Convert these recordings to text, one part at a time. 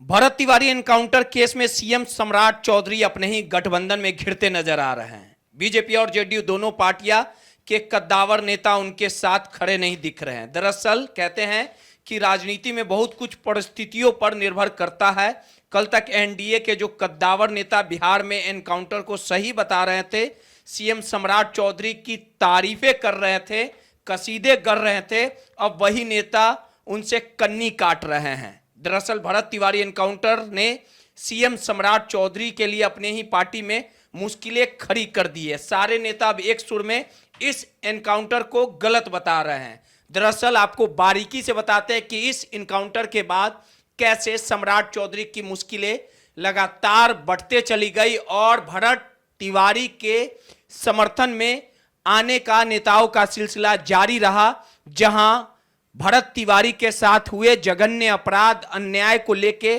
Bharat Tiwari encounter case में CM सम्राट चौधरी अपने ही गठबंधन में घिरते नजर आ रहे हैं। बीजेपी और जेडीयू दोनों पार्टियां के कद्दावर नेता उनके साथ खड़े नहीं दिख रहे हैं। दरअसल कहते हैं कि राजनीति में बहुत कुछ परिस्थितियों पर निर्भर करता है। कल तक एनडीए के जो कद्दावर नेता बिहार में एनकाउंटर को सही बता रहे थे, सीएम सम्राट चौधरी की तारीफें कर रहे थे, कसीदे कर रहे थे, अब वही नेता उनसे कन्नी काट रहे हैं। दरअसल भरत तिवारी एनकाउंटर ने सीएम सम्राट चौधरी के लिए अपने ही पार्टी में मुश्किलें खड़ी कर दी है। सारे नेता अब एक सुर में इस एनकाउंटर को गलत बता रहे हैं। दरअसल आपको बारीकी से बताते हैं कि इस एनकाउंटर के बाद कैसे सम्राट चौधरी की मुश्किलें लगातार बढ़ते चली गई और भरत तिवारी के समर्थन में आने का नेताओं का सिलसिला जारी रहा। जहां भरत तिवारी के साथ हुए जघन्य अपराध अन्याय को लेके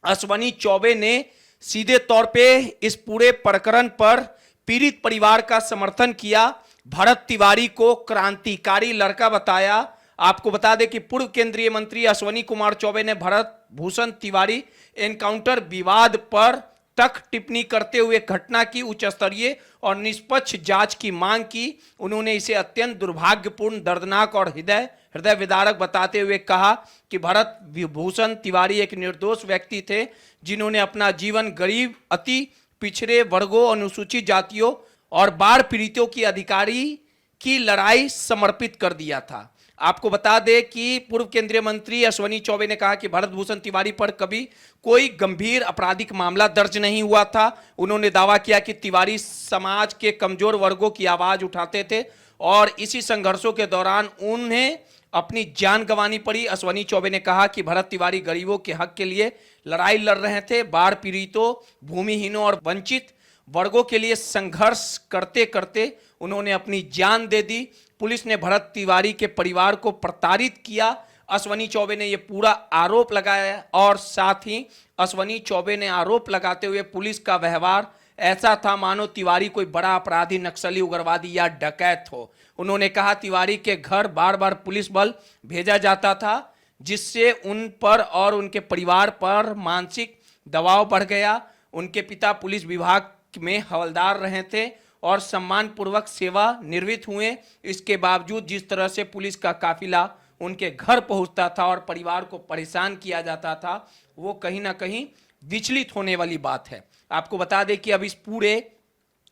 अश्वनी चौबे ने सीधे तौर पे इस पूरे प्रकरण पर पीड़ित परिवार का समर्थन किया। भरत तिवारी को क्रांतिकारी लड़का बताया। आपको बता दें कि पूर्व केंद्रीय मंत्री अश्वनी कुमार चौबे ने भरत भूषण तिवारी एनकाउंटर विवाद पर तक टिप्पणी करते हुए घटना की उच्च स्तरीय और निष्पक्ष जांच की मांग की। उन्होंने इसे अत्यंत दुर्भाग्यपूर्ण, दर्दनाक और हृदय विदारक बताते हुए कहा कि भरत भूषण तिवारी एक निर्दोष व्यक्ति थे, जिन्होंने अपना जीवन गरीब, अति पिछड़े वर्गों, अनुसूचित जातियों और बाढ़ पीड़ितों की अधिकारी की लड़ाई समर्पित कर दिया था। आपको बता दें कि पूर्व केंद्रीय मंत्री अश्वनी चौबे ने कहा कि भरत भूषण तिवारी पर कभी कोई गंभीर आपराधिक मामला दर्ज नहीं हुआ था। उन्होंने दावा किया कि तिवारी समाज के कमजोर वर्गों की आवाज उठाते थे और इसी संघर्षों के दौरान उन्हें अपनी जान गंवानी पड़ी। अश्वनी चौबे ने कहा कि भरत तिवारी गरीबों के हक के लिए लड़ाई लड़ रहे थे। बाढ़ पीड़ितों, भूमिहीनों और वंचित वर्गों के लिए संघर्ष करते करते उन्होंने अपनी जान दे दी। पुलिस ने भरत तिवारी के परिवार को प्रताड़ित किया। अश्वनी चौबे ने यह पूरा आरोप लगाया और साथ ही अश्वनी चौबे ने आरोप लगाते हुए पुलिस का व्यवहार ऐसा था मानो तिवारी कोई बड़ा अपराधी, नक्सली, उग्रवादी या डकैत हो। उन्होंने कहा तिवारी के घर बार बार पुलिस बल भेजा जाता था, जिससे उन पर और उनके परिवार पर मानसिक दबाव बढ़ गया। उनके पिता पुलिस विभाग में हवलदार रहे थे और सम्मानपूर्वक सेवा निवृत्त हुए। इसके बावजूद जिस तरह से पुलिस का काफिला उनके घर पहुंचता था और परिवार को परेशान किया जाता था, वो कहीं ना कहीं विचलित होने वाली बात है। आपको बता दें कि अब इस पूरे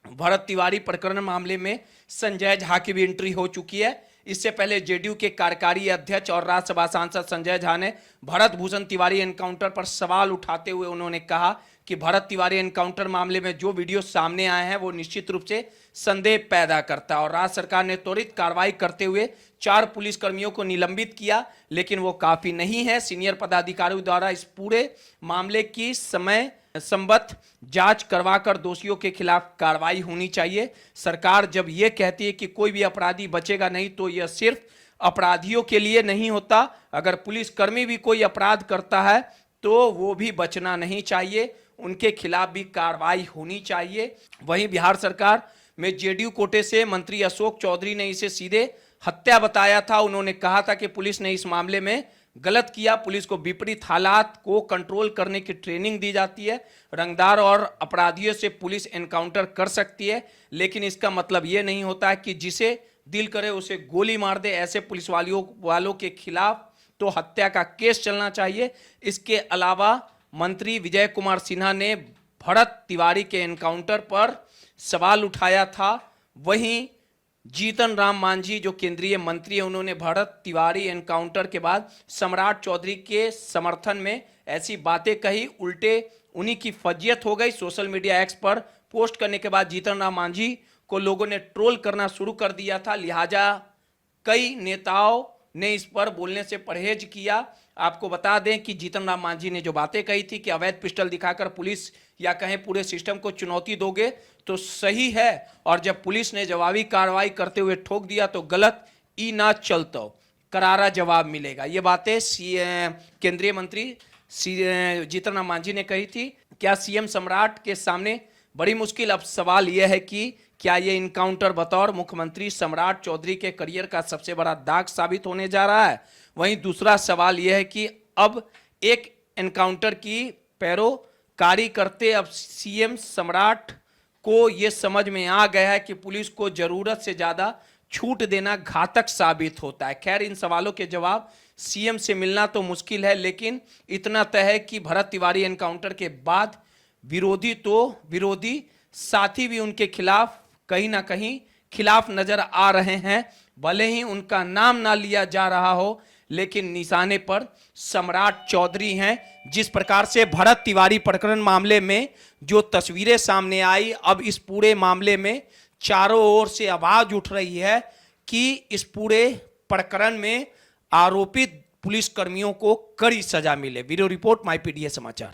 भरत तिवारी प्रकरण मामले में संजय झा की भी एंट्री हो चुकी है। इससे पहले जेडीयू के कार्यकारी अध्यक्ष और राज्यसभा सांसद संजय झा ने भरत भूषण तिवारी एनकाउंटर पर सवाल उठाते हुए उन्होंने कहा कि भरत तिवारी एनकाउंटर मामले में जो वीडियो सामने आए हैं वो निश्चित रूप से संदेह पैदा करता है और राज्य सरकार ने त्वरित कार्रवाई करते हुए 4 पुलिसकर्मियों को निलंबित किया, लेकिन वो काफी नहीं है। सीनियर पदाधिकारियों द्वारा इस पूरे मामले की समय संबद्ध जांच करवाकर दोषियों के खिलाफ कार्रवाई होनी चाहिए। सरकार जब यह कहती है कि कोई भी अपराधी बचेगा नहीं, तो यह सिर्फ अपराधियों के लिए नहीं होता। अगर पुलिसकर्मी भी कोई अपराध करता है तो वो भी बचना नहीं चाहिए, उनके खिलाफ भी कार्रवाई होनी चाहिए। वहीं बिहार सरकार में जेडीयू कोटे से मंत्री अशोक चौधरी ने इसे सीधे हत्या बताया था। उन्होंने कहा था कि पुलिस ने इस मामले में गलत किया। पुलिस को विपरीत हालात को कंट्रोल करने की ट्रेनिंग दी जाती है। रंगदार और अपराधियों से पुलिस एनकाउंटर कर सकती है, लेकिन इसका मतलब यह नहीं होता है कि जिसे दिल करे उसे गोली मार दे। ऐसे पुलिस वालों के खिलाफ तो हत्या का केस चलना चाहिए। इसके अलावा मंत्री विजय कुमार सिन्हा ने भरत तिवारी के एनकाउंटर पर सवाल उठाया था। वहीं जीतन राम मांझी जो केंद्रीय मंत्री है, उन्होंने भरत तिवारी एनकाउंटर के बाद सम्राट चौधरी के समर्थन में ऐसी बातें कही, उल्टे उन्हीं की फजीयत हो गई। सोशल मीडिया एक्स पर पोस्ट करने के बाद जीतन राम मांझी को लोगों ने ट्रोल करना शुरू कर दिया था, लिहाजा कई नेताओं ने इस पर बोलने से परहेज किया। आपको बता दें कि जीतन राम मांझी ने जो बातें कही थी कि अवैध पिस्टल दिखाकर पुलिस या कहें पूरे सिस्टम को चुनौती दोगे तो सही है, और जब पुलिस ने जवाबी कार्रवाई करते हुए ठोक दिया तो गलत ई ना चलतो, करारा जवाब मिलेगा। ये बातें केंद्रीय मंत्री जीतन राम मांझी ने कही थी। क्या सीएम सम्राट के सामने बड़ी मुश्किल? अब सवाल यह है कि क्या ये इनकाउंटर बतौर मुख्यमंत्री सम्राट चौधरी के करियर का सबसे बड़ा दाग साबित होने जा रहा है? वहीं दूसरा सवाल यह है कि अब एक एनकाउंटर की पैरोकारी करते अब सीएम सम्राट को यह समझ में आ गया है कि पुलिस को जरूरत से ज्यादा छूट देना घातक साबित होता है। खैर, इन सवालों के जवाब सीएम से मिलना तो मुश्किल है, लेकिन इतना तय है कि भरत तिवारी एनकाउंटर के बाद विरोधी साथी भी उनके खिलाफ कहीं ना कहीं खिलाफ नजर आ रहे हैं। भले ही उनका नाम ना लिया जा रहा हो, लेकिन निशाने पर सम्राट चौधरी हैं। जिस प्रकार से भरत तिवारी प्रकरण मामले में जो तस्वीरें सामने आई, अब इस पूरे मामले में चारों ओर से आवाज उठ रही है कि इस पूरे प्रकरण में आरोपित पुलिसकर्मियों को कड़ी सजा मिले। ब्यूरो रिपोर्ट, माई पीडीए समाचार।